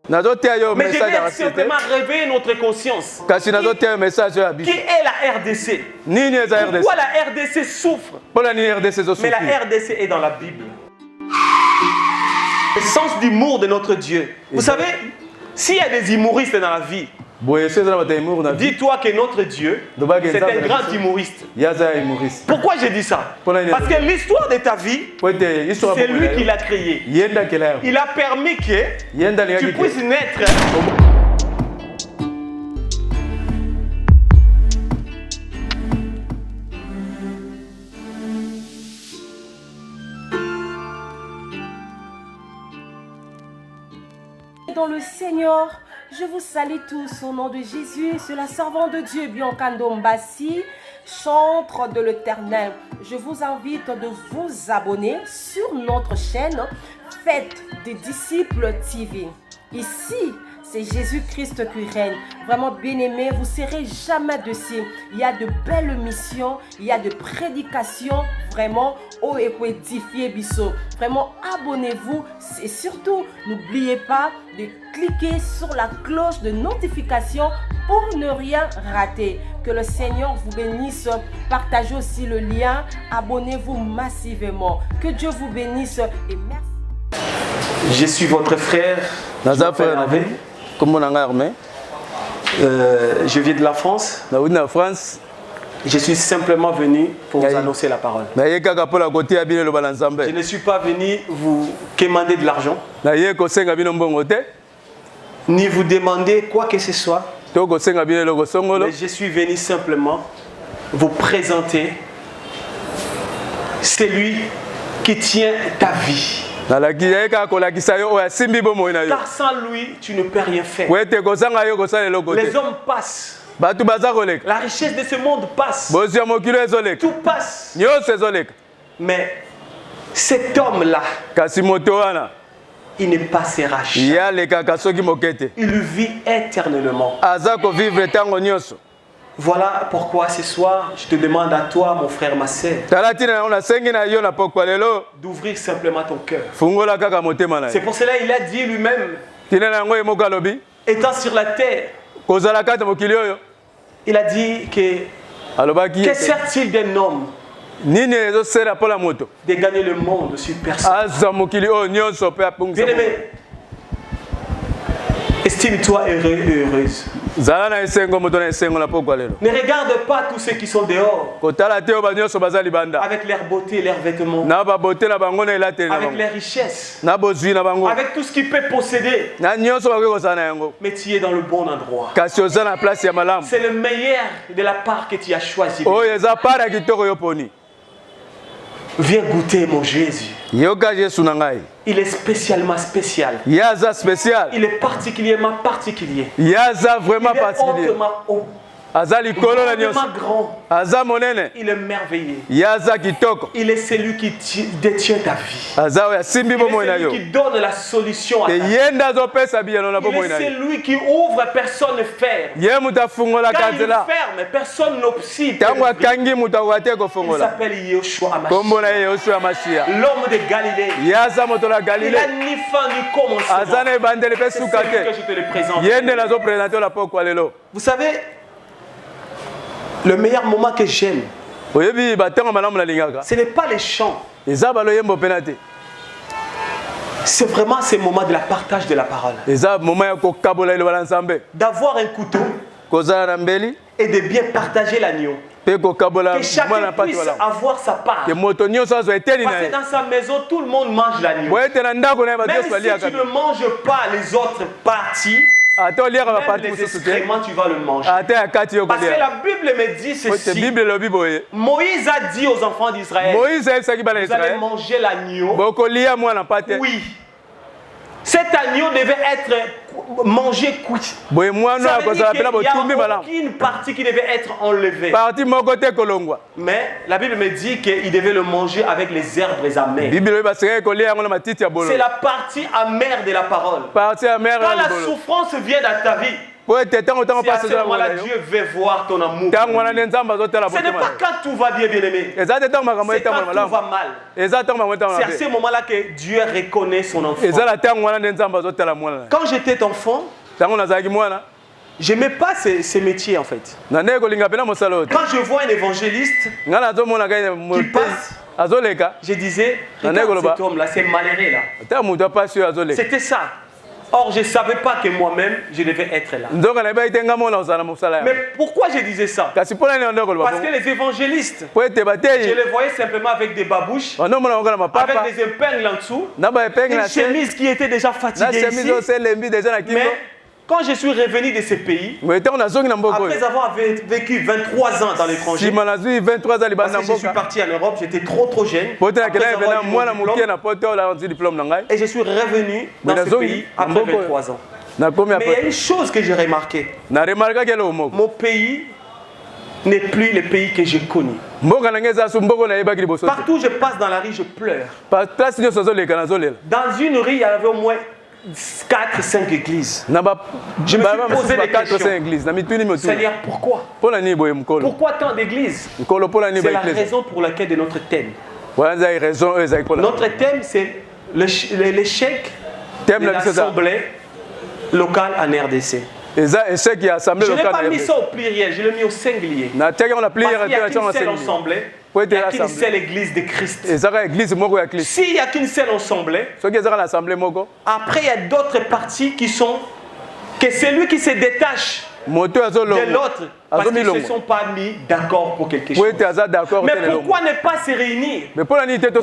Mais je vais simplement réveiller notre conscience. Qui est la RDC? Pourquoi la RDC souffre? Mais la RDC est dans la Bible. Le sens d'humour de notre Dieu. Vous savez, s'il y a des humoristes dans la vie, dis-toi que notre Dieu, c'est un grand humoriste. Pourquoi j'ai dit ça? Parce que l'histoire de ta vie, c'est lui qui l'a créée. Il a permis que tu puisses naître. Dans le Seigneur, je vous salue tous au nom de Jésus, c'est la servante de Dieu, Biancando Mbassi, chantre de l'Éternel. Je vous invite de vous abonner sur notre chaîne Faites des disciples TV. Ici, c'est Jésus-Christ qui règne. Vraiment bien-aimé, vous ne serez jamais dessus. Il y a de belles missions, il y a de prédications, vraiment, oh et pour édifier Bisso. Vraiment, abonnez-vous et surtout, n'oubliez pas de cliquer sur la cloche de notification pour ne rien rater. Que le Seigneur vous bénisse. Partagez aussi le lien. Abonnez-vous massivement. Que Dieu vous bénisse et merci. Je suis votre frère. Je viens de la France. Je suis simplement venu pour vous annoncer la parole. Je ne suis pas venu vous quémander de l'argent, ni vous demander quoi que ce soit. Mais je suis venu simplement vous présenter celui qui tient ta vie. Car sans lui, tu ne peux rien faire. Les hommes passent. La richesse de ce monde passe. Tout passe. Mais cet homme-là, il ne passera jamais. Il vit éternellement. Voilà pourquoi ce soir, je te demande à toi, mon frère, ma sœur, d'ouvrir simplement ton cœur. C'est pour cela qu'il a dit lui-même, étant sur la terre, il a dit que sert-il d'un homme de gagner le monde sur personne? Bien-aimé, estime-toi heureux et heureuse. Ne regarde pas tous ceux qui sont dehors avec leur beauté, leurs vêtements, avec leurs richesses, avec tout ce qu'ils peuvent posséder. Mais tu es dans le bon endroit. C'est le meilleur de la part que tu as choisi. Viens goûter mon Jésus. Il est spécialement spécial. Il est particulièrement particulier. Il est hautement haut. Il est grand. Il est merveilleux. Il est celui qui détient ta vie. Il est celui qui donne la solution à ta vie. Il est celui qui ouvre, personne ne ferme. Quand il ferme, personne n'obside. Il s'appelle Yeshua Hamashiach, l'homme de Galilée. Il n'a ni fin ni commencement. C'est celui que je te le présente. Vous savez, le meilleur moment que j'aime, ce n'est pas les chants. C'est vraiment ce moment de la partage de la parole. D'avoir un couteau et de bien partager l'agneau. Que chacun puisse avoir sa part. Parce que dans sa maison, tout le monde mange l'agneau. Même si tu ne manges pas les autres parties, même les excréments, tu vas le manger. Parce que la Bible me dit ceci. Moïse a dit aux enfants d'Israël, vous allez manger l'agneau. Oui. Cet agneau devait être mangé cuit. Ça veut dire qu'il n'y a aucune partie qui devait être enlevée. Mais la Bible me dit qu'il devait le manger avec les herbes amères. C'est la partie amère de la parole. Quand la souffrance vient dans ta vie, Si à ce moment-là, Dieu veut voir ton amour. Ce n'est pas quand tout va bien, bien-aimé. C'est quand tout va mal. C'est à ce moment-là que Dieu reconnaît son enfant. Quand j'étais enfant, je n'aimais pas ces métiers en fait. Quand je vois un évangéliste qui passe, je disais, regarde cet homme-là, c'est malheureux là. C'était ça. Or, je ne savais pas que moi-même, je devais être là. Mais pourquoi je disais ça? Parce que les évangélistes, je les voyais simplement avec des babouches, avec des épingles en dessous, une chemise qui était déjà fatiguée ici. Mais quand je suis revenu de ces pays, après avoir vécu 23 ans dans l'étranger, parce que je suis parti en Europe, j'étais trop jeune, et je suis revenu dans ce pays après 23 ans. Mais il y a une chose que j'ai remarqué. Mon pays n'est plus le pays que j'ai connu. Partout où je passe dans la rue, je pleure. Dans une rue, il y avait au moins 4-5 églises. Je me suis posé des questions. Seigneur, pourquoi? Pourquoi tant d'églises? C'est la raison pour laquelle de notre thème. Notre thème, c'est l'échec de l'assemblée locale en RDC. Je n'ai pas mis ça au pluriel, je l'ai mis au singulier. Parce qu'il n'y a qu'une seule assemblée. Il n'y a qu'une seule église de Christ. S'il n'y a qu'une seule assemblée, après il y a d'autres parties qui sont que celui qui se détache de l'autre parce qu'ils ne se sont pas mis d'accord pour quelque chose. Mais pourquoi ne pas se réunir pour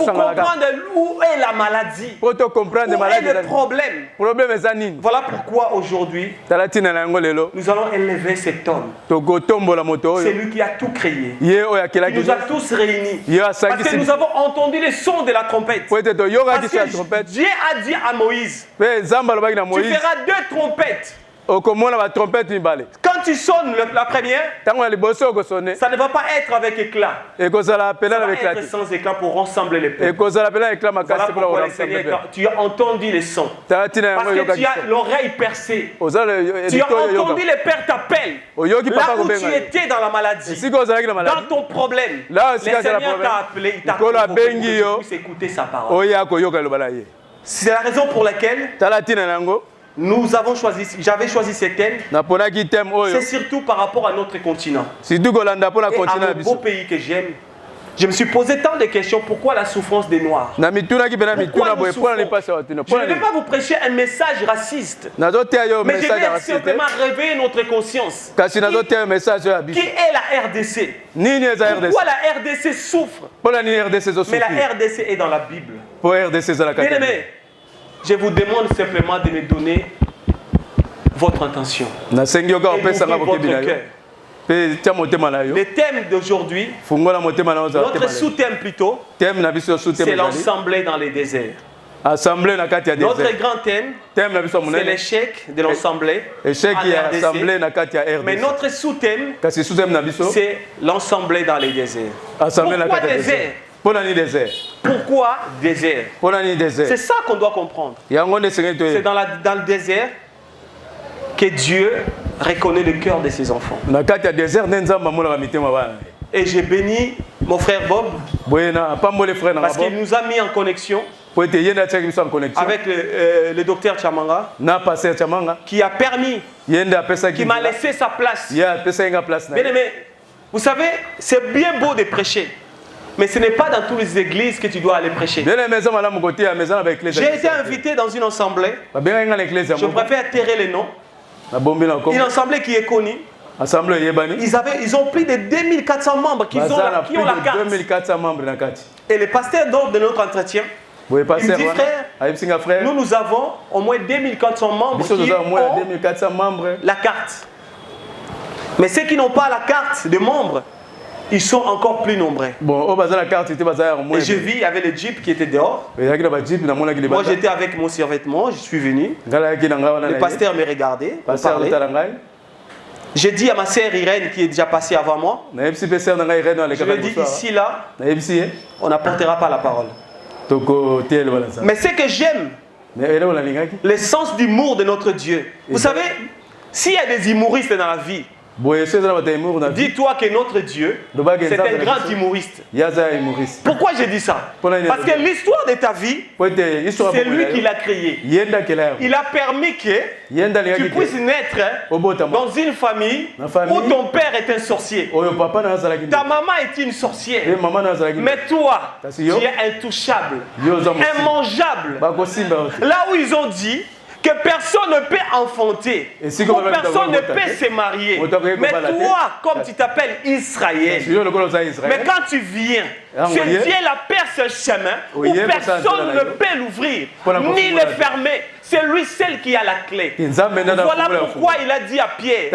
comprendre où est la maladie, où est le problème? Voilà pourquoi aujourd'hui nous allons élever cet homme. C'est lui qui a tout créé. Il nous a tous réunis. Parce que nous avons entendu le son de la trompette. Parce que Dieu a dit à Moïse, tu feras 2 trompettes. Quand tu sonnes la première, ça ne va pas être avec éclat. Ça va être sans éclat pour rassembler les peuples. Voilà pourquoi tu as entendu les sons. Parce que tu as l'oreille percée. Tu as entendu les pères t'appellent. Là où tu étais dans la maladie, dans ton problème, le Seigneur t'a appelé, il t'a appelé pour que tu puisses écouter sa parole. C'est la raison pour laquelle j'avais choisi ce thème. C'est surtout par rapport à notre continent et à mon beau pays que j'aime. Je me suis posé tant de questions. Pourquoi la souffrance des Noirs? Pourquoi nous souffrons? Je ne vais pas vous prêcher un message raciste, mais je vais simplement réveiller notre conscience. Qui est la RDC? Pourquoi la RDC souffre? Mais la RDC est dans la Bible. Bien aimé, je vous demande simplement de me donner votre intention et d'ouvrir votre cœur. Le thème d'aujourd'hui, notre sous-thème plutôt, c'est l'assemblée dans les déserts. Notre grand thème, c'est l'échec de l'assemblée en RDC. Mais notre sous-thème, c'est l'assemblée dans les déserts. Pourquoi désert? Pourquoi désert? C'est ça qu'on doit comprendre. C'est dans le désert que Dieu reconnaît le cœur de ses enfants. Et j'ai béni mon frère Bob parce qu'il nous a mis en connexion avec le docteur Chamanga qui a permis, qui m'a laissé sa place. Bien aimé, vous savez, c'est bien beau de prêcher. Mais ce n'est pas dans toutes les églises que tu dois aller prêcher. J'ai été invité dans une assemblée. Je préfère terrer les noms. Une assemblée qui est connue. Ils ont plus de 2400 membres qui ont la carte. Et le pasteur de notre entretien, il me dit, frère, nous avons au moins 2400 membres qui ont la carte. Mais ceux qui n'ont pas la carte de membres, ils sont encore plus nombreux. Et je vis avec le jeep qui était dehors. Moi j'étais avec mon survêtement, je suis venu. Le pasteur me regardait pour parler. J'ai dit à ma sœur Irène qui est déjà passée avant moi, je lui ai dit ici là, on n'apportera pas la parole. Mais ce que j'aime, le sens d'humour de notre Dieu. Vous savez, S'il y a des humoristes dans la vie, dis-toi que notre Dieu, c'est un grand humoriste. Pourquoi j'ai dit ça? Parce que l'histoire de ta vie, c'est lui qui l'a créée. Il a permis que tu puisses naître dans une famille où ton père est un sorcier. Ta maman est une sorcière. Mais toi, tu es intouchable, immangeable. Là où ils ont dit que personne ne peut enfanter, ou personne ne peut se marier. Mais toi, comme tu t'appelles Israël, mais quand tu viens, c'est Dieu la perce ce chemin où personne ne peut l'ouvrir, ni le fermer. C'est lui seul qui a la clé. Voilà pourquoi il a dit à Pierre,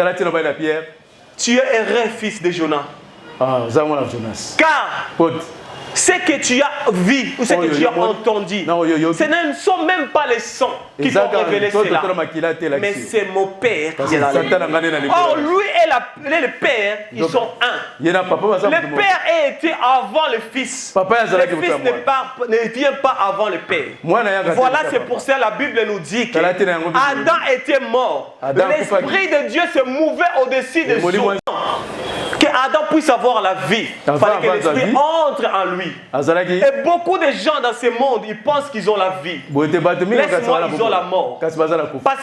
tu es un vrai fils de Jonas. Car ce que tu as vu ou ce que tu as entendu, ce ne sont même pas les sons qui t'ont révélé cela, mais c'est mon Père qui est là. Or, lui et le Père, ils sont un. Le Père a été avant le Fils. Le Fils ne vient pas avant le Père. Voilà, c'est pour ça que la Bible nous dit que Adam était mort. L'Esprit de Dieu se mouvait au-dessus des eaux. Que Adam puisse avoir la vie, il fallait que l'esprit entre en lui. Et beaucoup de gens dans ce monde, ils pensent qu'ils ont la vie. Laisse-moi, ils ont la mort. Parce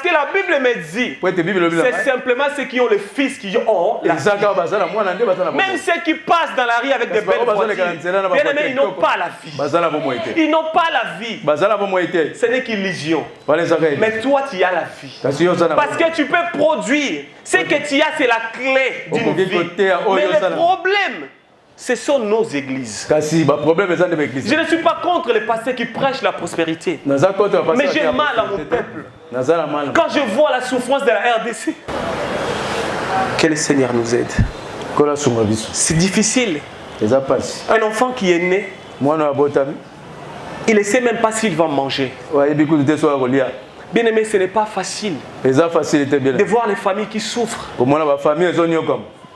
que la Bible me dit, c'est simplement ceux qui ont le Fils qui ont la vie. Même ceux qui passent dans la rue avec des belles voitures, bien aimés, ils n'ont pas la vie. Ils n'ont pas la vie. Ce n'est qu'illusion. Mais toi, tu as la vie. Parce que tu peux produire. Ce que tu as, c'est la clé d'une vie. Mais le problème, ce sont nos églises. Je ne suis pas contre les pasteurs qui prêchent la prospérité. Mais j'ai mal à mon peuple. Quand je vois la souffrance de la RDC, que le Seigneur nous aide. C'est difficile. Un enfant qui est né, il ne sait même pas s'il va manger. Bien aimé, ce n'est pas facile de voir les familles qui souffrent.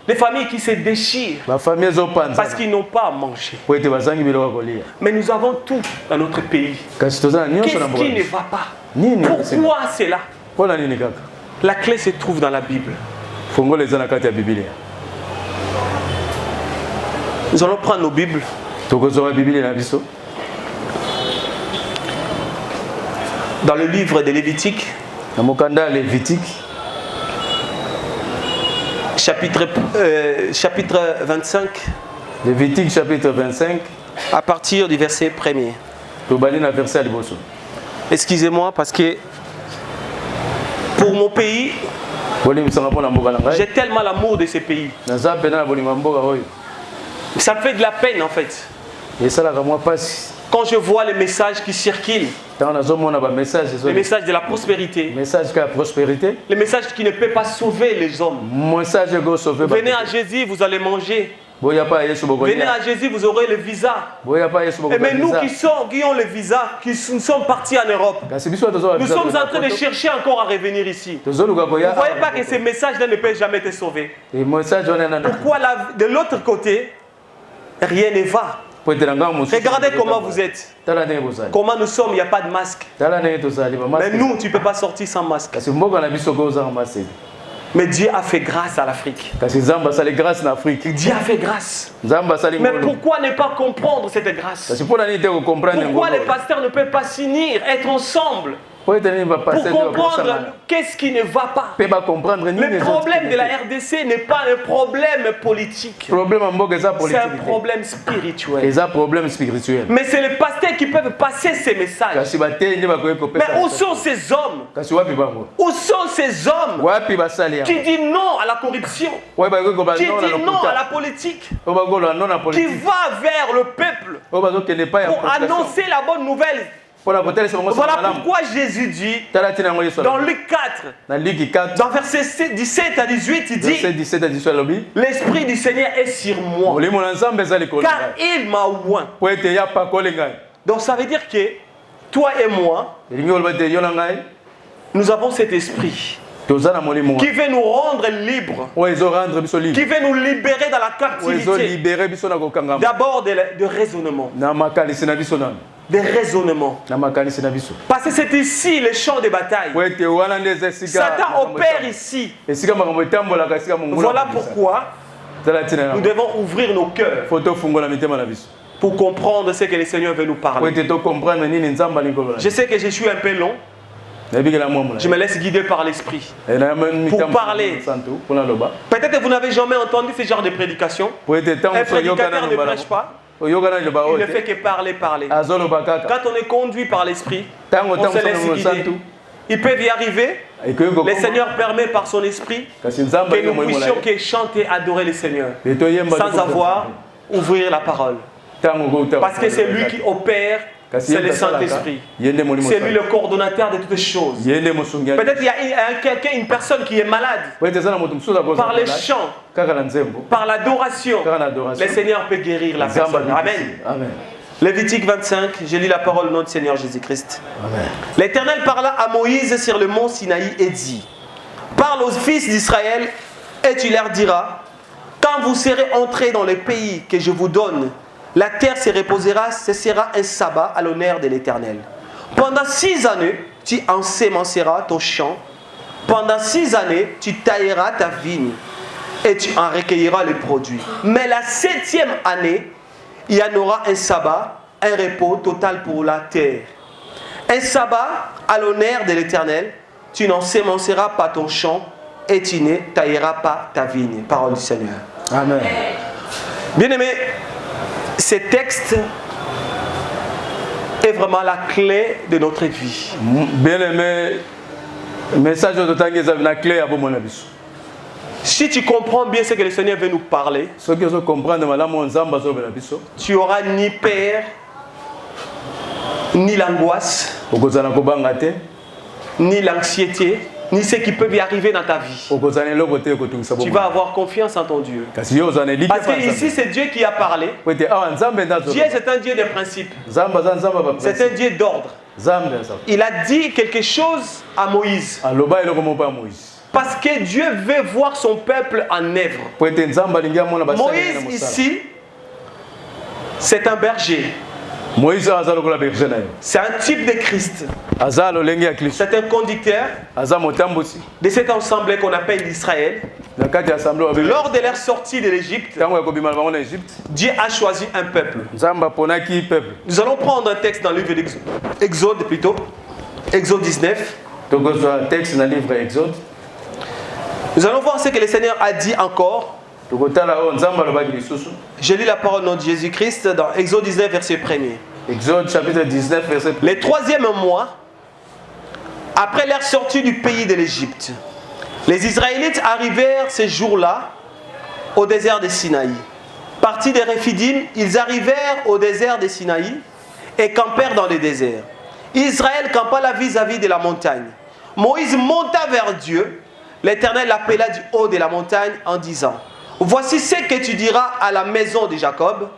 Les familles qui se déchirent parce qu'ils n'ont pas à manger. Mais nous avons tout dans notre pays. Qu'est-ce qui ne va pas? Pourquoi c'est là? La clé se trouve dans la Bible. Nous allons prendre nos Bibles. Dans le livre de Lévitique, chapitre 25. Lévitique chapitre 25. À partir du verset 1er. Excusez-moi parce que pour mon pays, j'ai tellement l'amour de ce pays. Ça me fait de la peine en fait. Quand je vois les messages qui circulent, le message de la prospérité, le message qui ne peut pas sauver les hommes. Venez à Jésus, vous allez manger. Venez à Jésus, vous aurez le visa. Mais nous qui ont le visa, qui sommes partis en Europe, nous sommes en train de chercher encore à revenir ici. Vous ne voyez pas que ces messages-là ne peuvent jamais te sauver. Pourquoi de l'autre côté, rien ne va? Regardez comment vous êtes. Comment nous sommes, il n'y a pas de masque. Mais nous, tu ne peux pas sortir sans masque. Mais Dieu a fait grâce à l'Afrique. Dieu a fait grâce. Mais pourquoi ne pas comprendre cette grâce? Pourquoi les pasteurs ne peuvent pas s'unir, être ensemble pour comprendre qu'est-ce qui ne va pas? Le problème de la RDC n'est pas un problème politique. C'est un problème spirituel. Mais c'est les pasteurs qui peuvent passer ces messages. Mais où sont ces hommes? Où sont ces hommes qui disent non à la corruption, qui disent non à la politique, qui va vers le peuple pour annoncer la bonne nouvelle? Voilà pourquoi Jésus dit dans Luc 4, dans verset 17 à 18, il dit: l'Esprit du Seigneur est sur moi, car il m'a oint. Donc ça veut dire que toi et moi, nous avons cet esprit qui veut nous rendre libres, qui veut nous libérer dans la captivité, d'abord de raisonnement. des raisonnements. Parce que c'est ici le champ de bataille. Satan opère ici. Voilà pourquoi nous devons ouvrir nos cœurs pour comprendre ce que le Seigneur veut nous parler. Je sais que je suis un peu long. Je me laisse guider par l'Esprit pour parler. Peut-être que vous n'avez jamais entendu ce genre de prédication. Un prédicateur ne prêche pas. Il ne fait que parler. Quand on est conduit par l'Esprit, on se laisse guider. Il peut y arriver. Le Seigneur permet par son Esprit que nous puissions chanter, adorer le Seigneur sans avoir ouvrir la parole. Parce que c'est lui qui opère. C'est le Saint-Esprit. C'est lui le coordonnateur de toutes choses. Peut-être qu'il y a quelqu'un, une personne qui est malade. Par les chants, par l'adoration, le Seigneur peut guérir la personne. Amen. Lévitique 25, je lis la parole au nom du Seigneur Jésus-Christ. L'Éternel parla à Moïse sur le mont Sinaï et dit: parle aux fils d'Israël et tu leur diras: quand vous serez entrés dans le pays que je vous donne, la terre se reposera, ce sera un sabbat à l'honneur de l'Éternel. Pendant 6 années, tu ensemenceras ton champ. Pendant 6 années, tu tailleras ta vigne et tu en recueilleras les produits. Mais la 7e année, il y en aura un sabbat, un repos total pour la terre. Un sabbat à l'honneur de l'Éternel. Tu n'ensemenceras pas ton champ et tu ne tailleras pas ta vigne. Parole du Seigneur. Amen. Bien-aimés, ce texte est vraiment la clé de notre vie. Bien-aimé, message de la clé à mon avis. Si tu comprends bien ce que le Seigneur veut nous parler, tu n'auras ni peur, ni l'angoisse, ni l'anxiété, ni ce qui peut y arriver dans ta vie. Tu vas avoir confiance en ton Dieu. Parce que ici, c'est Dieu qui a parlé. Dieu, c'est un Dieu de principe. C'est un Dieu d'ordre. Il a dit quelque chose à Moïse. Parce que Dieu veut voir son peuple en œuvre. Moïse, ici, c'est un berger. C'est un type de Christ. C'est un conducteur de cet ensemble qu'on appelle Israël. Lors de leur sortie de l'Égypte, Dieu a choisi un peuple. Nous allons prendre un texte dans le livre d'Exode, plutôt. Exode 19. Nous allons voir ce que le Seigneur a dit encore. Je lis la parole de Jésus-Christ dans Exode 19, verset 1er. Exode chapitre 19, verset 1er. Le 3e mois, après leur sortie du pays de l'Égypte, les Israélites arrivèrent ce jour-là au désert de Sinaï. Partis de Réphidim, ils arrivèrent au désert de Sinaï et campèrent dans le désert. Israël campa là vis-à-vis de la montagne. Moïse monta vers Dieu. L'Éternel l'appela du haut de la montagne en disant: voici ce que tu diras à la maison de Jacob,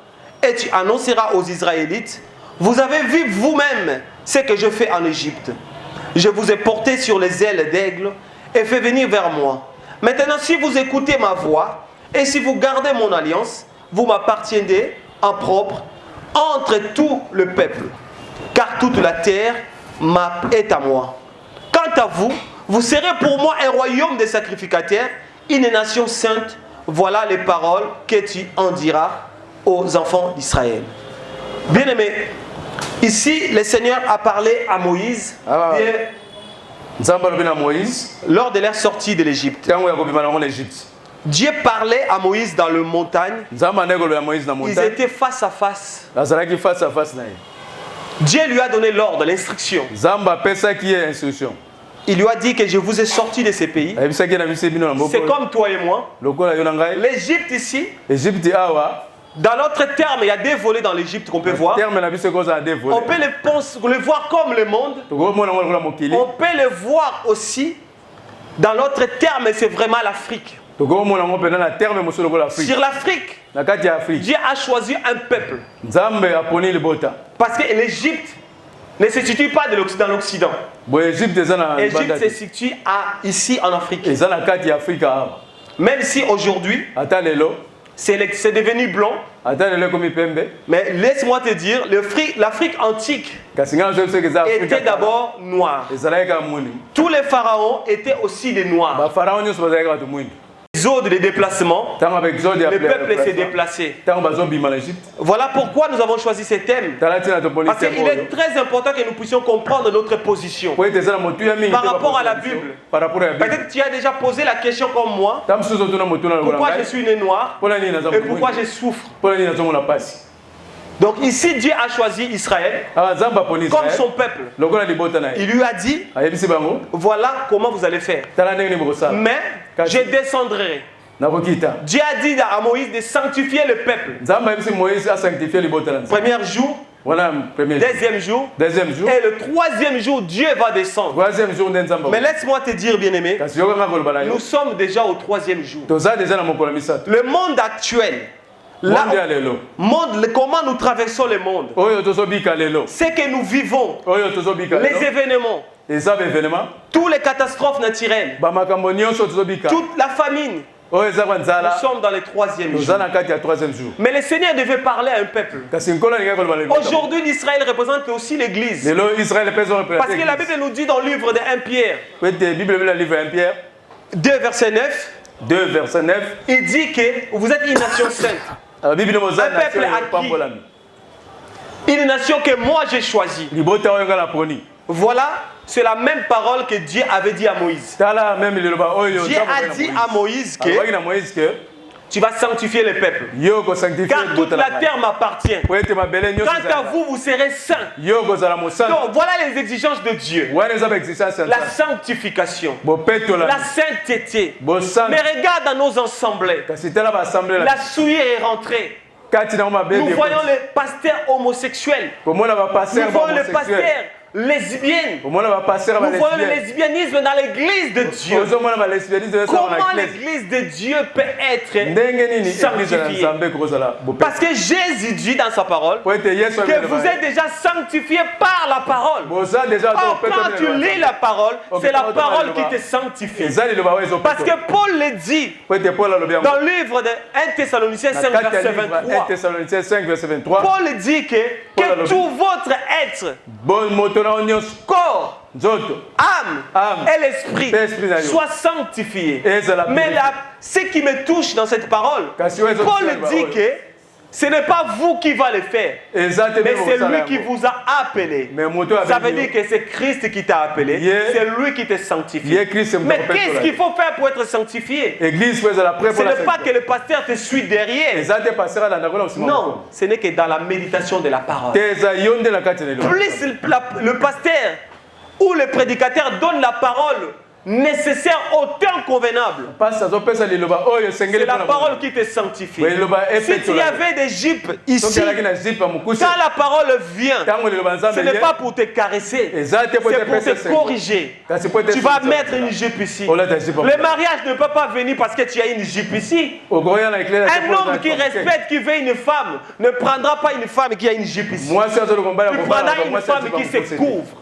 et tu annonceras aux Israélites: vous avez vu vous-même ce que je fais en Égypte. Je vous ai porté sur les ailes d'aigle et fait venir vers moi. Maintenant, si vous écoutez ma voix et si vous gardez mon alliance, vous m'appartiendrez en propre entre tout le peuple, car toute la terre est à moi. Quant à vous, vous serez pour moi un royaume de sacrificateurs, une nation sainte. Voilà les paroles que tu en diras aux enfants d'Israël. Bien-aimés, ici, le Seigneur a parlé à Moïse lors de leur sortie de l'Égypte. Dieu parlait à Moïse dans le montagne. Ils étaient face à face. Dieu lui a donné l'ordre, l'instruction. Il lui a dit que je vous ai sorti de ces pays. C'est comme toi et moi. L'Égypte ici, dans notre terme, il y a des volets dans l'Égypte qu'on peut voir. On peut le voir comme le monde. On peut le voir aussi. Dans notre terme, c'est vraiment l'Afrique. Sur l'Afrique, Dieu a choisi un peuple. Parce que l'Égypte ne se situe pas dans l'Occident. L'Égypte se situe ici en Afrique. Même si aujourd'hui, C'est devenu blanc. Mais laisse-moi te dire, l'Afrique antique était d'abord noire. Tous les pharaons étaient aussi des noirs. Exode de déplacement, le peuple s'est déplacé. Voilà pourquoi nous avons choisi ce thème. Parce qu'il est très important que nous puissions comprendre notre position par rapport à la Bible. Peut-être que tu as déjà posé la question comme moi. Pourquoi je suis né noir et pourquoi je souffre? Donc ici, Dieu a choisi Israël comme son peuple. Il lui a dit, voilà comment vous allez faire. Mais je descendrai. Dieu a dit à Moïse de sanctifier le peuple. Premier jour, deuxième jour, et le troisième jour, Dieu va descendre. Mais laisse-moi te dire, bien-aimé, nous sommes déjà au troisième jour. Le monde actuel, comment nous traversons le monde, c'est que nous vivons les événements, toutes les catastrophes naturelles, toute la famine. Nous sommes dans le troisième jour. Mais le Seigneur devait parler à un peuple. Aujourd'hui, l'Israël représente aussi l'Église. Parce que la Bible nous dit dans le livre de 1 Pierre 2 verset 9, il dit que vous êtes une nation sainte. Un peuple acquis. Une nation que moi j'ai choisie. Voilà, c'est la même parole que Dieu avait dit à Moïse. Dieu a dit à Moïse que tu vas sanctifier le peuple. Car toute la terre m'appartient. Quant à vous, vous serez saints. Donc voilà les exigences de Dieu. La sanctification. La sainteté. Mais regarde dans nos assemblées. La souillure est rentrée. Nous voyons les pasteurs homosexuels. Nous voyons les pasteurs lesbiennes. Nous voyons le lesbianisme dans l'église de Dieu. Comment l'église de Dieu peut être sanctifiée? Parce que Jésus dit dans sa parole que vous êtes déjà sanctifiés par la parole. Or, quand tu lis la parole, c'est la parole qui te sanctifie. Parce que Paul le dit dans le livre de 1 Thessaloniciens 5 verset 23. Paul dit que tout votre être, corps, âme et l'esprit soient sanctifiés. Mais ce qui me touche dans cette parole, Paul dit que ce n'est pas vous qui va le faire, mais c'est lui qui vous a appelé. Ça veut dire que c'est Christ qui t'a appelé, c'est lui qui t'a sanctifié. Mais qu'est-ce qu'il faut faire pour être sanctifié? Ce n'est pas que le pasteur te suit derrière. Non, ce n'est que dans la méditation de la parole. Plus le pasteur ou le prédicateur donne la parole nécessaire au temps convenable, c'est la parole qui te sanctifie. Si tu avais des jupes ici, quand la parole vient, ce n'est pas pour te caresser, c'est pour te corriger. Tu vas mettre une jupe ici. Le mariage ne peut pas venir parce que tu as une jupe ici. Un homme qui respecte, qui veut une femme, ne prendra pas une femme qui a une jupe ici. Tu prendras une femme qui se couvre,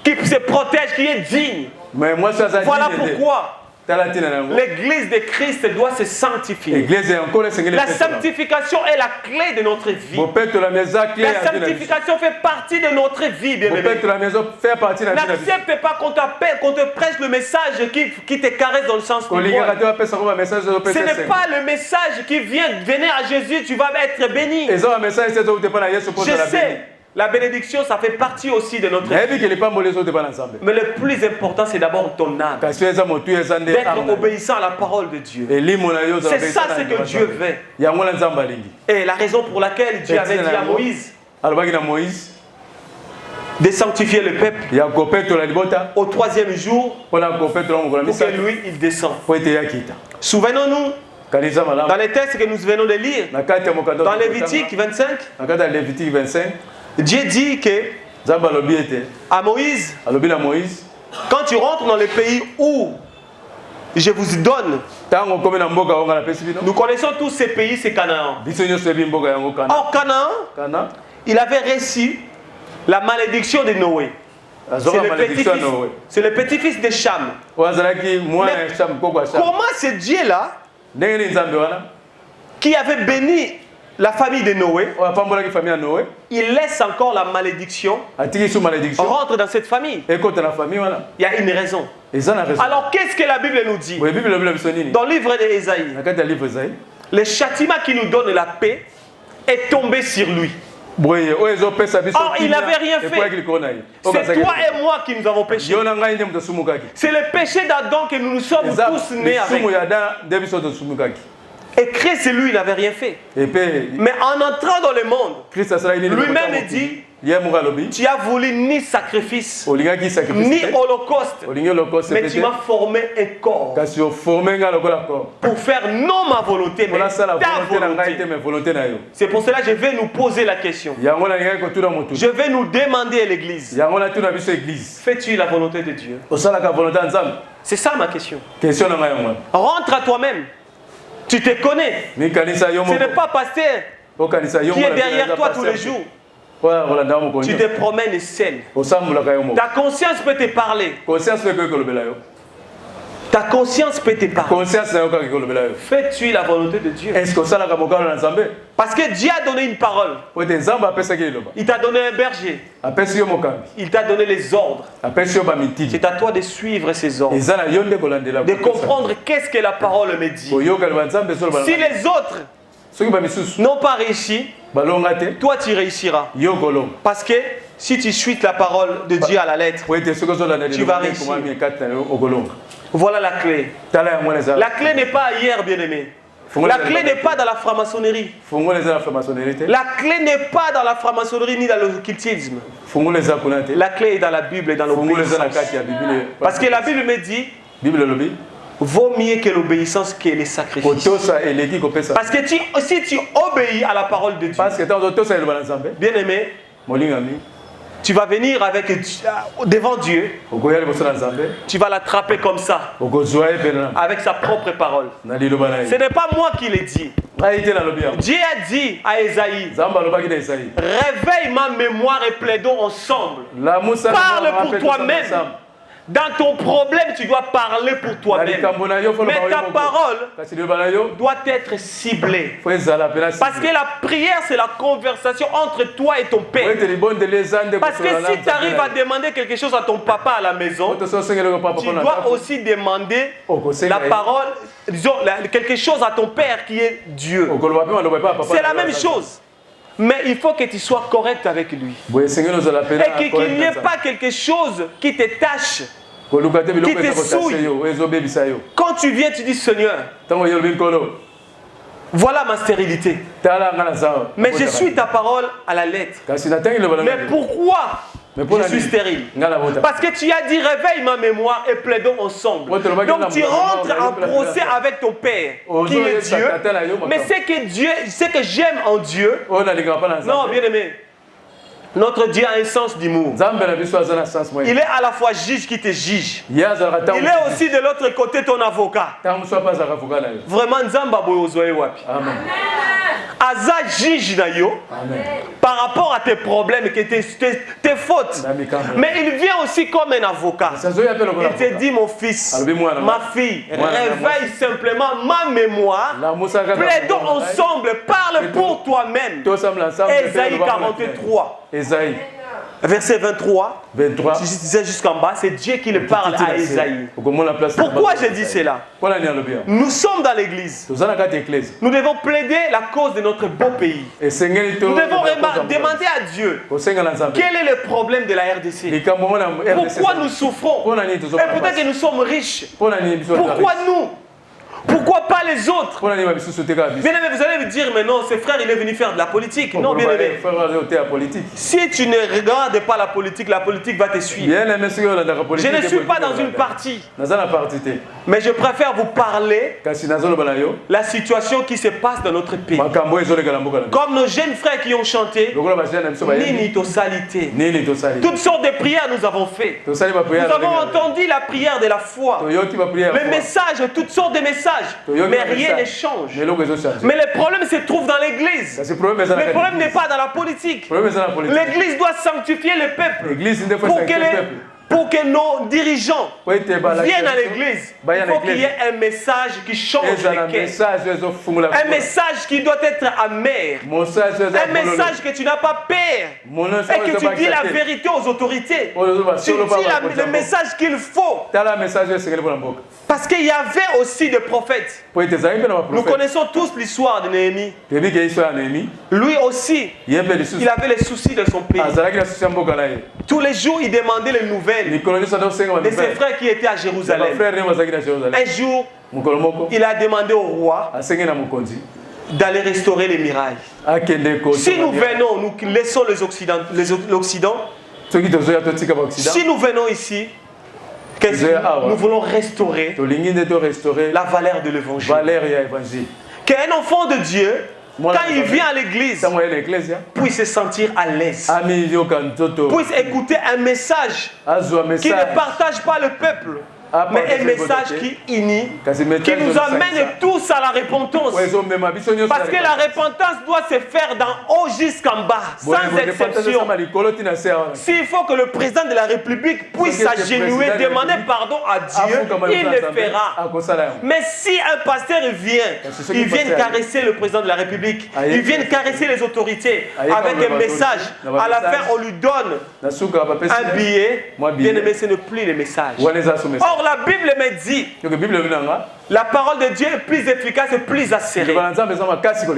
qui se protège, qui est digne. Voilà pourquoi l'église de Christ doit se sanctifier. La sanctification est la clé de notre vie. La sanctification fait partie de notre vie, bien-aimé. N'accepte pas qu'on te prêche le message qui te caresse dans le sens du poil. Ce n'est pas le message qui vient venir à Jésus, tu vas être béni. Je sais. La bénédiction, ça fait partie aussi de notre vie. Mais le plus important, c'est d'abord ton âme. D'être obéissant à la parole de Dieu. C'est ça ce que Dieu veut. Et la raison pour laquelle Dieu avait dit à Moïse de sanctifier le peuple au troisième jour pour que lui, il descende. Souvenons-nous, dans les textes que nous venons de lire, dans Lévitique 25, Dieu dit que à Moïse, quand tu rentres dans le pays où je vous donne, nous connaissons tous ces pays, c'est Canaan. Or, Canaan, il avait reçu la malédiction de Noé. C'est le petit-fils de Cham. Mais comment ce Dieu-là qui avait béni la famille de Noé, il laisse encore la malédiction rentre dans cette famille. Il y a une raison. Alors qu'est-ce que la Bible nous dit? Dans le livre d'Ésaïe, le châtiment qui nous donne la paix est tombé sur lui. Or, il n'avait rien fait. C'est toi et moi qui nous avons péché. C'est le péché d'Adam que nous sommes tous nés avec. Et Christ, lui, il n'avait rien fait. Mais en entrant dans le monde, lui-même dit, tu as voulu ni sacrifice, ni holocauste, mais tu m'as formé un corps pour faire non ma volonté, mais ta volonté. C'est pour cela que je vais nous poser la question. Je vais nous demander à l'église, fais-tu la volonté de Dieu? C'est ça ma question. Rentre à toi-même. Tu te connais. Ce n'est pas pasteur qui est derrière toi tous les jours. Tu te promènes seul. Ta conscience peut te parler. Ta conscience peut te parler. Fais-tu la volonté de Dieu? Parce que Dieu a donné une parole. Il t'a donné un berger. Il t'a donné les ordres. C'est à toi de suivre ces ordres. De comprendre qu'est-ce que la parole me dit. Si les autres n'ont pas réussi, toi tu réussiras. Parce que si tu suis la parole de Dieu à la lettre, tu vas réussir. Voilà la clé. La clé n'est pas ailleurs, bien-aimé. La clé n'est pas dans la franc-maçonnerie. La clé n'est pas dans la franc-maçonnerie ni dans l'occultisme. La clé est dans la Bible et dans l'obéissance. Parce que la Bible me dit, vaut mieux que l'obéissance que les sacrifices. Parce que si tu obéis à la parole de Dieu, bien-aimé, tu vas venir devant Dieu. Tu vas l'attraper comme ça. Avec sa propre parole. Ce n'est pas moi qui l'ai dit. Dieu a dit à Ésaïe, réveille ma mémoire et plaidons ensemble. Parle pour toi-même. Dans ton problème, tu dois parler pour toi-même. Mais ta parole doit être ciblée. Parce que la prière, c'est la conversation entre toi et ton Père. Parce que si tu arrives à demander quelque chose à ton papa à la maison, tu dois aussi demander la parole, disons, quelque chose à ton Père qui est Dieu. C'est la même chose. Mais il faut que tu sois correct avec lui. Et qu'il n'y ait pas quelque chose qui te tâche, qui te souille. Quand tu viens, tu dis Seigneur, voilà ma stérilité. Mais je suis ta parole à la lettre. Mais pourquoi je suis stérile? Parce que tu as dit réveille ma mémoire et plaidons ensemble. Donc tu rentres en procès avec ton Père qui est Dieu. Mais c'est que j'aime en Dieu. Non, bien aimé. Notre Dieu a un sens d'humour. Il est à la fois juge qui te juge. Il est aussi de l'autre côté ton avocat. Vraiment, Nzamba boyozoe wapi. Aza juge na yo par rapport à tes problèmes, tes fautes. Mais il vient aussi comme un avocat. Il te dit mon fils, ma fille, réveille simplement ma mémoire. Plaidons ensemble, parle pour toi-même. Ésaïe 43. Ésaïe. Verset 23, je disais jusqu'en bas, c'est Dieu qui le parle à Ésaïe. Pourquoi je dis cela? Nous sommes dans l'église. Nous devons plaider la cause de notre beau pays. Nous devons demander à Dieu quel est le problème de la RDC. Pourquoi nous souffrons? Et peut-être que nous sommes riches. Pourquoi nous? Pourquoi pas les autres? Bien aimé, vous allez me dire, mais non, ce frère, il est venu faire de la politique. Non, bien aimé. Si tu ne regardes pas la politique va te suivre. Je ne suis pas dans une partie. Mais je préfère vous parler la situation qui se passe dans notre pays. Comme nos jeunes frères qui ont chanté, Nini Tosalité. Toutes sortes de prières nous avons fait. Nous avons entendu la prière de la foi. Les messages, toutes sortes de messages. Mais rien ne change. Mais le problème se trouve dans l'église. Le problème n'est pas dans la politique. L'église doit sanctifier le peuple. pour que nos dirigeants viennent à l'église, il faut qu'il y ait un message qui change les cœurs. Un message qui doit être amer. Un message que tu n'as pas peur. Et que tu dis la vérité aux autorités. Tu dis le message qu'il faut. Parce qu'il y avait aussi des prophètes. Nous connaissons tous l'histoire de Néhémie. Lui aussi, il avait les soucis de son pays. Tous les jours, il demandait les nouvelles de ses frères qui étaient à Jérusalem. Un jour, il a demandé au roi d'aller restaurer les murailles. Si nous venons, nous laissons l'Occident. Si nous venons ici, nous voulons restaurer la valeur de l'évangile. Qu'un enfant de Dieu, quand il vient à l'église, puisse se sentir à l'aise, puisse écouter un message qui ne partage pas le peuple, mais un message qui unit, qui nous amène tous à la repentance. Parce que la repentance doit se faire d'en haut jusqu'en bas, sans exception. S'il faut que le président de la République puisse s'agenouiller, demander pardon à Dieu, il le fera. Mais si un pasteur vient, il vient caresser le président de la République, il vient caresser les autorités avec un message, à la fin on lui donne un billet, bien aimé, ce n'est plus le message. Or, la Bible me dit, la parole de Dieu est plus efficace et plus acérée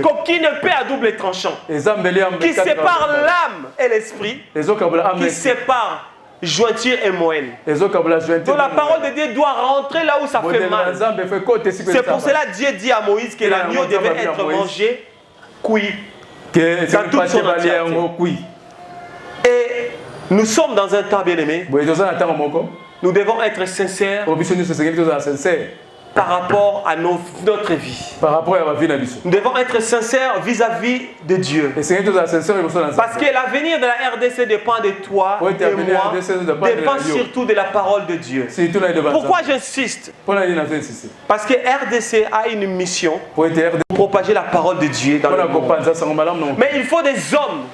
qu'aucune épée à double tranchant, qui sépare l'âme et l'esprit, qui sépare jointure et moelle. Donc la parole de Dieu doit rentrer là où ça fait mal. C'est pour cela que Dieu dit à Moïse que l'agneau devait être mangé cuit dans toute son entièreté. Et nous sommes dans un temps bien aimé. Nous devons être sincères par rapport à notre vie. Nous devons être sincères vis-à-vis de Dieu. Parce que l'avenir de la RDC dépend de toi et moi, dépend surtout de la parole de Dieu. Pourquoi j'insiste? Parce que RDC a une mission pour propager la parole de Dieu dans le monde. Mais il faut des hommes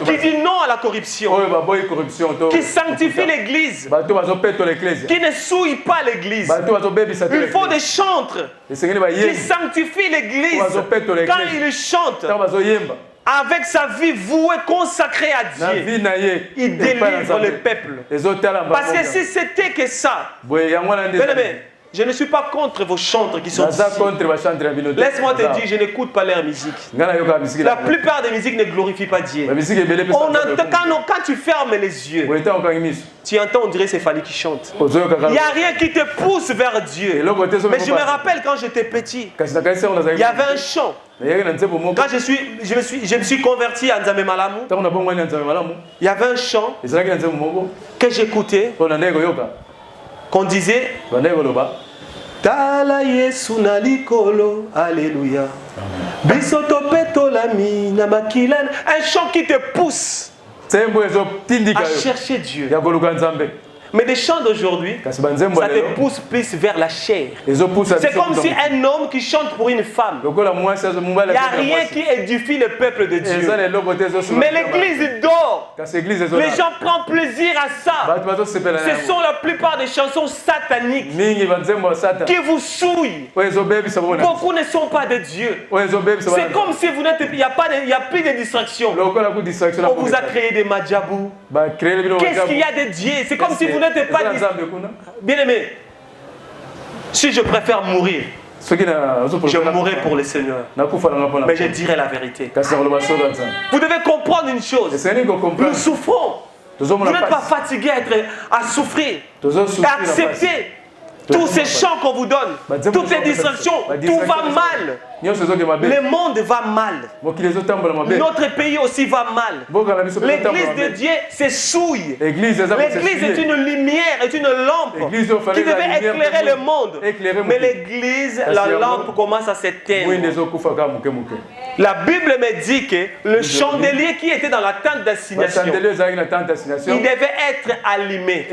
qui disent non à la corruption, qui sanctifient l'église, qui ne souillent pas l'église. Il faut des chantres qui sanctifient l'église. Quand ils chantent avec sa vie vouée, consacrée à Dieu, il délivre le peuple. Parce que si c'était que ça, je ne suis pas contre vos chantres qui sont ici. Laisse-moi te dire, je n'écoute pas leur musique. La plupart des musiques ne glorifient pas Dieu. On entend, quand tu fermes les yeux, tu entends, on dirait c'est Fanny qui chante. Il n'y a rien qui te pousse vers Dieu. Mais je me rappelle quand j'étais petit, il y avait un chant. Quand je me suis converti à Nzambe Malamu, il y avait un chant que j'écoutais, qu'on disait Tala Yesu na likolo, alléluia. Bisoto petolami na makilan. Un chant qui te pousse à chercher Dieu. Mais les chants d'aujourd'hui, ça te pousse plus vers la chair. C'est comme si un homme qui chante pour une femme. Il n'y a rien qui édifie le peuple de Dieu. Mais l'église dort. Les gens prennent plaisir à ça. Ce sont la plupart des chansons sataniques qui vous souillent. Beaucoup ne sont pas de Dieu. C'est comme si vous n'êtes, il n'y a plus de distraction. On vous a créé des madjabou. Qu'est-ce qu'il y a de Dieu? C'est comme si vous n'êtes pas bien aimé. Si je préfère mourir, je mourrai pour le Seigneur. Mais je dirai la vérité. Vous devez comprendre une chose. Nous souffrons. Vous n'êtes pas fatigué à souffrir. À accepter tous ces chants qu'on vous donne, toutes ces distractions, tout va mal. Le monde va mal. Notre pays aussi va mal. L'église de Dieu s'essouille. L'église est une lumière, est une lampe qui devait éclairer le monde. Mais l'église, la lampe commence à s'éteindre. La Bible me dit que le chandelier qui était dans la tente d'assignation, il devait être allumé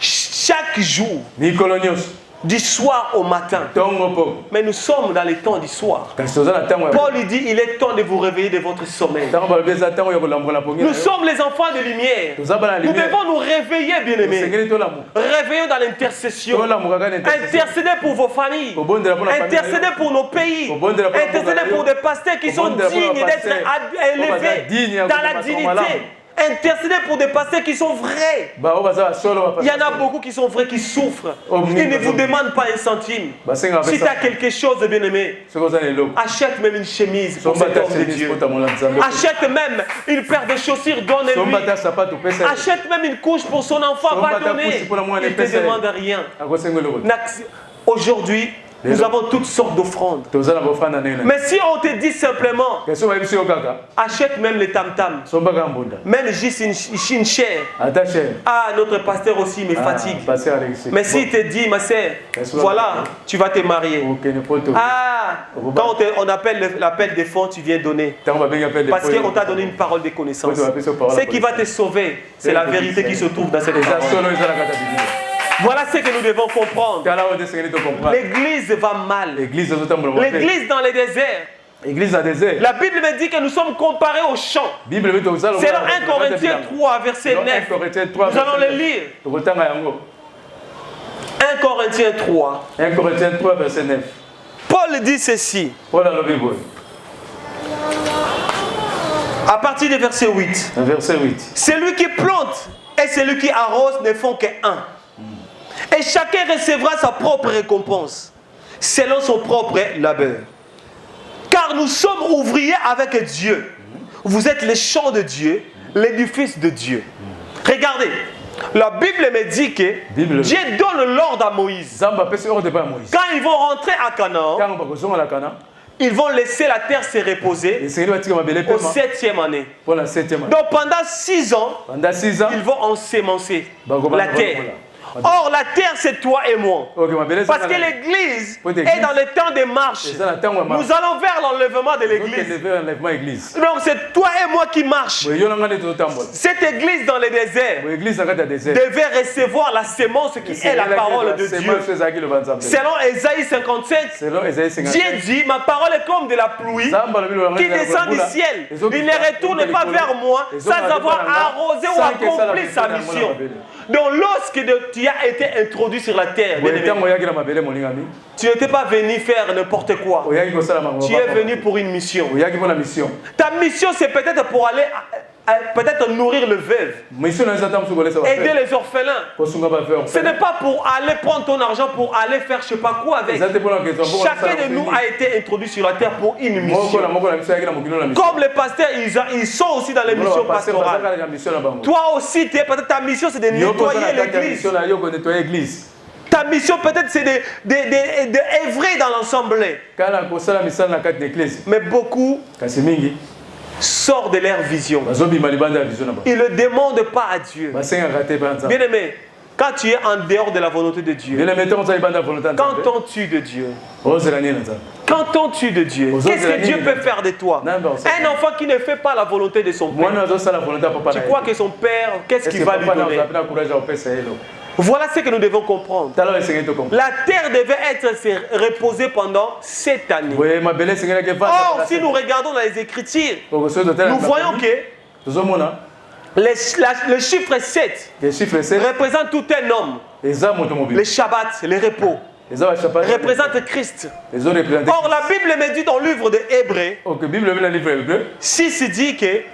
chaque jour. du soir au matin. Mais nous sommes dans les temps du soir. Paul dit, il est temps de vous réveiller de votre sommeil. Nous sommes les enfants de lumière. Nous devons nous réveiller, bien-aimés. Réveillons dans l'intercession. Intercédez pour vos familles. Intercédez pour nos pays. Intercédez pour des pasteurs qui sont dignes d'être élevés dans la dignité. Intercédez pour des pasteurs qui sont vrais. Il y en a beaucoup qui sont vrais, qui souffrent. Ils ne vous demandent pas un centime. Si tu as quelque chose de bien-aimé, achète même une chemise pour cet homme de Dieu. Achète même une paire de chaussures, donne-lui. Achète même une couche pour son enfant, va donner. Il ne te demande rien. Aujourd'hui, nous avons toutes sortes d'offrandes. Mais si on te dit simplement, achète même les tam-tams, même juste une chair. Ah, notre pasteur aussi me fatigue. Mais s'il te dit, ma sœur, voilà, tu vas te marier. Ah, quand on appelle l'appel des fonds, tu viens donner. Parce qu'on t'a donné une parole de connaissance. Ce qui va te sauver, c'est la vérité qui se trouve dans cette parole. Voilà ce que nous devons comprendre. L'église va mal. L'église dans les déserts. La Bible me dit que nous sommes comparés au champ. C'est dans 1 Corinthiens 3, verset 9. Nous allons le lire. 1 Corinthiens 3. 1 Corinthiens 3, verset 9. Paul dit ceci. À partir du verset 8. Celui qui plante et celui qui arrose ne font qu'un. Et chacun recevra sa propre récompense, selon son propre labeur. Car nous sommes ouvriers avec Dieu. Vous êtes les champs de Dieu, l'édifice de Dieu. Regardez, la Bible me dit que Dieu donne l'ordre à Moïse. Quand ils vont rentrer à Canaan, ils vont laisser la terre se reposer au 7e année. Donc pendant 6 ans, ils vont ensemencer la terre. Or, la terre, c'est toi et moi. Parce que l'église est dans le temps de marche. Nous allons vers l'enlèvement de l'église. Donc, c'est toi et moi qui marchons. Cette église dans le désert devait recevoir la sémence qui est la parole de Dieu. Selon Ésaïe 57, Dieu dit, ma parole est comme de la pluie qui descend du ciel. Il ne retourne pas vers moi sans avoir arrosé ou accompli sa mission. Donc, lorsque tu as été introduit sur la terre, tu n'étais pas venu faire n'importe quoi. Tu es venu pour une mission. Ta mission, c'est peut-être pour aller nourrir le veuve, aider les orphelins. Ce n'est pas pour aller prendre ton argent pour aller faire je ne sais pas quoi avec. Chacun de nous a été introduit sur la terre pour une mission. Comme les pasteurs, ils sont aussi dans les missions pastorales. Toi aussi, peut-être ta mission c'est de nettoyer l'église. Ta mission peut-être c'est d'œuvrer dans l'assemblée. Mais beaucoup sortent de leur vision. Ils ne demandent pas à Dieu. Bien aimé, quand tu es en dehors de la volonté de Dieu, qu'entends-tu de Dieu? Qu'entends-tu de Dieu? Qu'est-ce que Dieu peut faire de toi? Un enfant qui ne fait pas la volonté de son père, tu crois que son père, qu'est-ce qu'il va lui donner? Voilà ce que nous devons comprendre. La terre devait être reposée pendant 7 années. Or, si nous regardons dans les Écritures, nous voyons que le chiffre 7 représente tout un homme. Le Shabbat, le repos, représente Christ. Or, la Bible me dit dans le livre de Hébreux, 6 dit que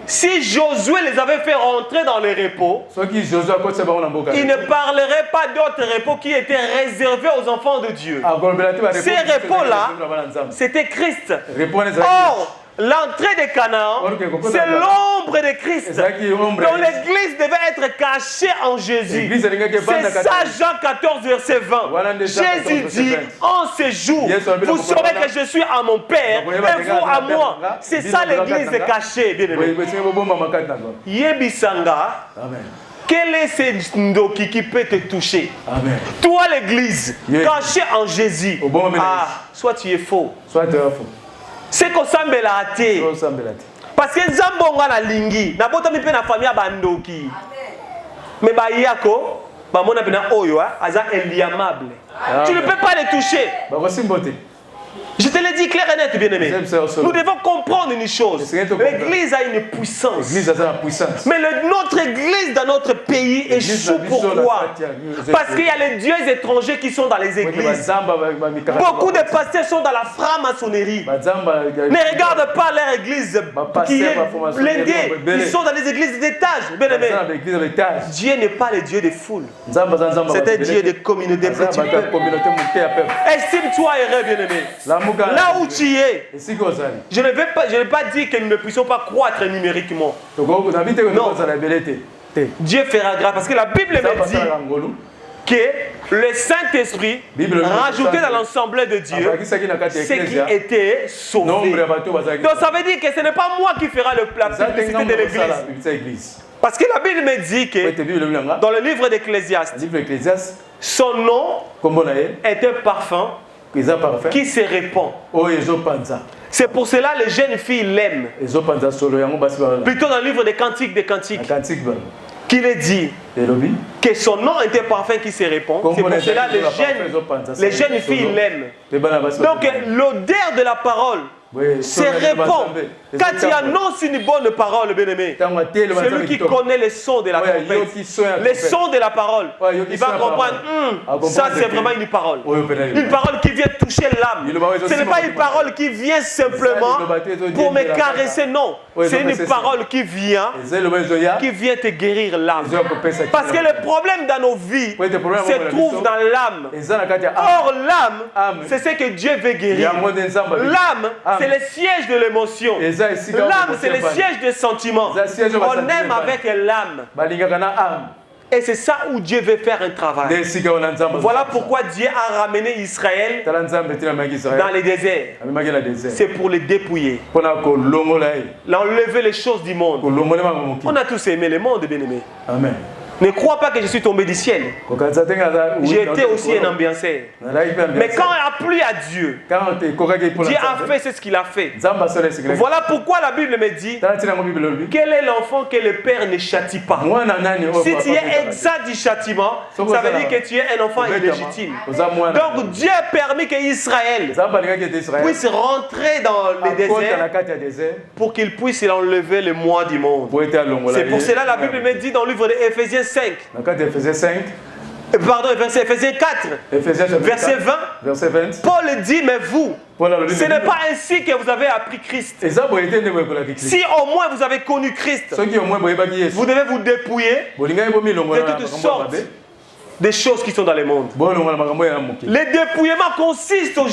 si Josué les avait fait rentrer dans le repos, il ne parlerait pas d'autre repos qui était réservé aux enfants de Dieu. Ces repos-là, c'était Christ. Or, l'entrée de Canaan, c'est l'ombre de Christ. Donc l'église devait être cachée en Jésus. C'est ça Jean 14, verset 20. Jésus dit, en ce jour, vous saurez que je suis à mon Père et vous à moi. C'est ça l'église cachée, bien aimé. Yebisanga. Quel est ce ndoki qui peut te toucher? Amen. Toi l'église, cachée en Jésus. Ah, soit tu es faux. Soit tu es faux. C'est qu'on s'embête à terre. Parce que Zambonga la lingi, na bota mi pe na famille bandoki. Mais ba yako, Tu ne peux pas les toucher. Je te l'ai dit clair et net, bien-aimé. Nous devons comprendre une chose. L'église a une puissance. Mais notre église dans notre pays échoue. Pourquoi? Parce qu'il y a les dieux étrangers qui sont dans les églises. Beaucoup de pasteurs sont dans la franc-maçonnerie. Ne regarde pas leur église qui est blindée. Ils sont dans les églises d'étage, bien-aimé. Dieu n'est pas le Dieu des foules. C'est un Dieu des communautés. Estime-toi heureux, bien-aimé. Là où tu es, je ne vais pas dire que nous ne puissions pas croître numériquement. Non. Dieu fera grâce parce que la Bible me dit que le Saint-Esprit rajoutait dans l'ensemble de Dieu ce qui était sauvé. Donc ça veut dire que ce n'est pas moi qui fera la publicité de l'église. Parce que la Bible me dit que dans le livre d'Ecclésiaste, son nom est un parfum qui se répand. C'est pour cela que les jeunes filles l'aiment. Plutôt dans le livre des Cantiques qu'il est dit que son nom est un parfum qui se répand. C'est pour cela que les jeunes filles l'aiment. Donc l'odeur de la parole se répand. Quand tu annonces une bonne parole, bien-aimé, celui qui connaît le son de la trompette, le son de la parole, il va comprendre, ça c'est vraiment une parole. Une parole qui vient toucher l'âme. Ce n'est pas une parole qui vient simplement pour me caresser, non. C'est une parole qui vient te guérir l'âme. Parce que le problème dans nos vies se trouve dans l'âme. Or l'âme, c'est ce que Dieu veut guérir. L'âme, c'est le siège de l'émotion. L'âme, c'est le siège des sentiments. On aime avec l'âme. Et c'est ça où Dieu veut faire un travail. Voilà pourquoi Dieu a ramené Israël dans les déserts. C'est pour les dépouiller. L'enlever les choses du monde. On a tous aimé le monde, bien-aimé. Amen. Ne crois pas que je suis tombé du ciel. J'ai été aussi un ambianceur. Mais quand il a plu à Dieu, Dieu a fait ce qu'il a fait. Voilà pourquoi la Bible me dit quel est l'enfant que le Père ne châtie pas. Si tu es exempt du châtiment, ça veut dire que tu es un enfant illégitime. Donc Dieu a permis qu'Israël puisse rentrer dans les déserts pour qu'il puisse enlever le moi du monde. C'est pour cela que la Bible me dit dans le livre d'Éphésiens 5. Pardon, Éphésiens 4, verset 20. Paul dit, mais vous, ce n'est pas ainsi que vous avez appris Christ. Si au moins vous avez connu Christ, vous devez vous dépouiller de toutes sortes des choses qui sont dans le monde. Le dépouillement consiste aux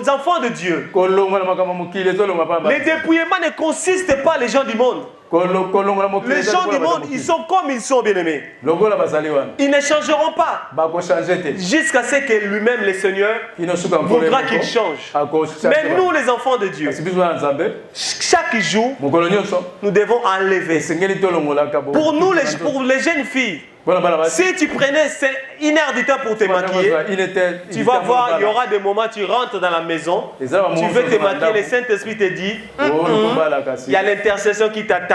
enfants de Dieu. Le dépouillement ne consiste pas les gens du monde. Les gens du monde, ils sont comme ils sont, bien-aimés. Ils ne changeront pas jusqu'à ce que lui-même, le Seigneur, voudra qu'ils changent. Mais nous, les enfants de Dieu, chaque jour, nous devons enlever. Pour nous, pour les jeunes filles, si tu prenais 1 heure du temps pour te maquiller, tu vas voir, il y aura des moments, tu rentres dans la maison, tu veux te maquiller, le Saint-Esprit te dit, il y a l'intercession qui t'attend.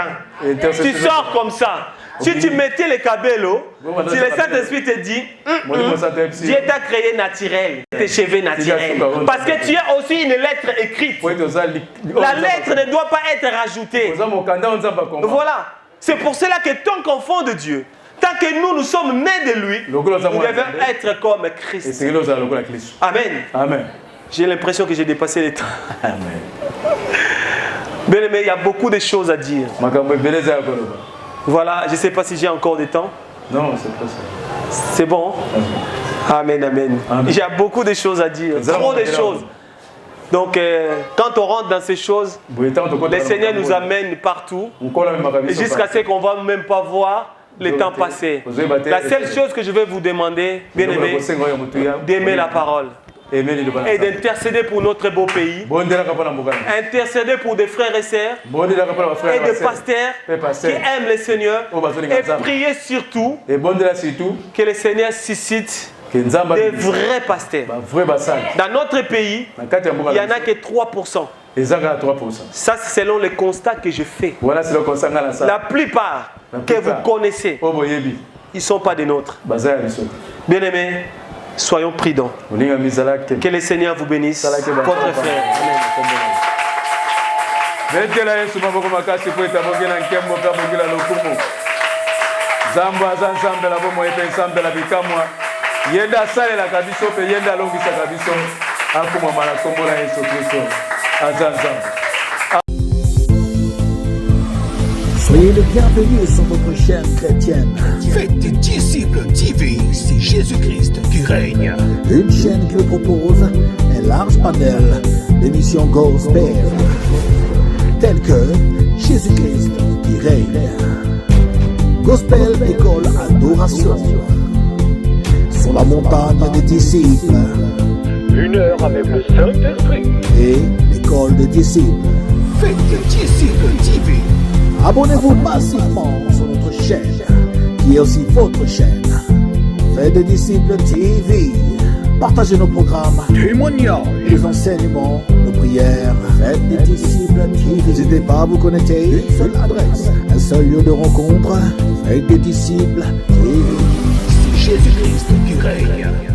Tu sors comme ça. Si tu mettais les cabellos, si le Saint-Esprit te dit, Dieu t'a créé naturel, tes cheveux naturels. Parce que tu as aussi une lettre écrite. La lettre ne doit pas être rajoutée. Voilà. C'est pour cela que tant qu'enfant de Dieu, tant que nous sommes nés de lui, nous devons être comme Christ. Amen. Amen. J'ai l'impression que j'ai dépassé le temps. Amen. Bien aimé, il y a beaucoup de choses à dire. Voilà, je ne sais pas si j'ai encore du temps. Non, c'est pas ça. C'est bon? Amen, amen. Il y a beaucoup de choses à dire, trop de choses. Donc, quand on rentre dans ces choses, le Seigneur nous amène partout, jusqu'à ce qu'on ne va même pas voir le temps passer. La seule chose que je vais vous demander, bien aimé, d'aimer la parole. Et d'intercéder pour notre beau pays, intercéder pour des frères et sœurs et des pasteurs qui aiment le Seigneur, et prier surtout que le Seigneur suscite des vrais pasteurs. Dans notre pays, il n'y en a que 3%. Ça, c'est selon le constat que je fais. La plupart que vous connaissez, ils ne sont pas des nôtres. Bien-aimés, soyons prudents. Que le Seigneur vous bénisse. Votre frère. Soyez le bienvenu sur votre chaîne chrétienne. Faites des disciples TV, c'est Jésus-Christ qui règne. Une chaîne qui vous propose un large panel d'émissions gospel, telles que Jésus-Christ qui règne, Gospel École Adoration, Sur la montagne des disciples, 1 heure avec le Saint-Esprit, et l'École des disciples. Faites des disciples TV. Abonnez-vous massivement sur notre chaîne, qui est aussi votre chaîne. Faites des disciples TV. Partagez nos programmes, témoignages, les enseignements, nos prières. Faites des disciples TV. N'hésitez pas à vous connecter. Une seule adresse, un seul lieu de rencontre. Faites des disciples TV. C'est Jésus-Christ qui règne.